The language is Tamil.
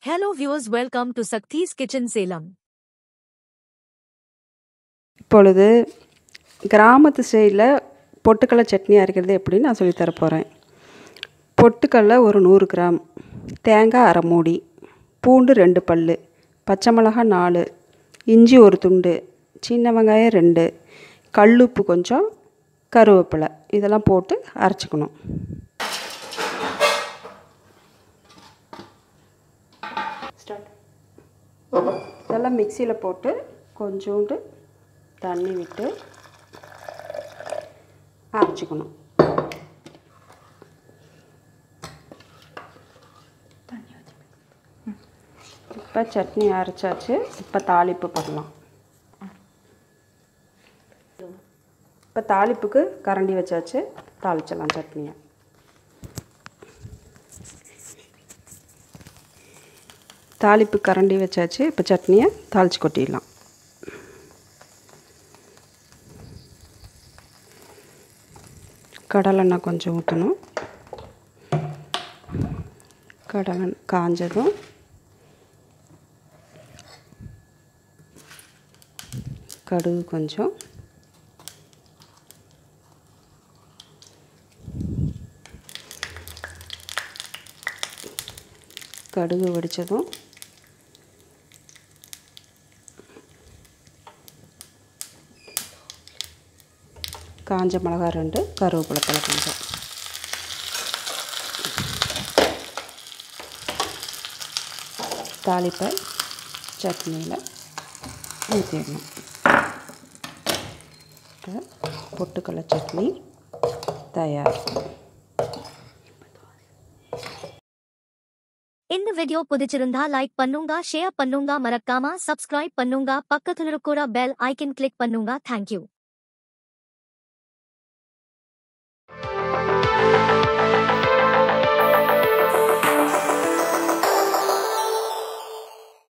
Hello viewers, welcome to Sakti's Kitchen Salem. இப்பொழுது கிராமத்து ஸ்டைலில் பொட்டுக்கடலை சட்னி அரைக்கிறது எப்படின்னு நான் சொல்லித்தர போகிறேன். பொட்டுக்கடலை ஒரு 100 கிராம், தேங்காய் அரை மூடி, பூண்டு 2 பல், பச்சை மிளகாய் 4, இஞ்சி ஒரு துண்டு, சின்ன வெங்காயம் 2, கல்லுப்பு கொஞ்சம், கருவேப்பிலை இதெல்லாம் போட்டு அரைச்சிக்கணும். இதெல்லாம் மிக்சியில் போட்டு கொஞ்சோண்டு தண்ணி விட்டு அரைச்சிக்கணும். இப்போ சட்னி அரைச்சாச்சு. இப்போ தாளிப்பு பண்ணலாம். இப்போ தாளிப்புக்கு கரண்டி வச்சாச்சு, தாளிச்சிடலாம் சட்னியை. தாளிப்பு கரண்டி வச்சாச்சு. இப்போ சட்னியை தாளித்து கொட்டிடலாம். கடலெண்ணெய் கொஞ்சம் ஊற்றணும். கடலை காஞ்சதும் கடுகு கொஞ்சம், கடுகு வெடித்ததும் காஞ்ச மிளகாய் 2, கருவேப்பிலை தழை கொஞ்சம், தாளிப்பை சட்னியில் ஊற்றிடணும். பொட்டுக்கடலை சட்னி தயார். இந்த வீடியோ பிடிச்சிருந்தா லைக் பண்ணுங்க, ஷேர் பண்ணுங்க, மறக்காம சப்ஸ்கிரைப் பண்ணுங்க, பக்கத்துல இருக்கிற பெல் ஐக்கன் கிளிக் பண்ணுங்க. Thank you.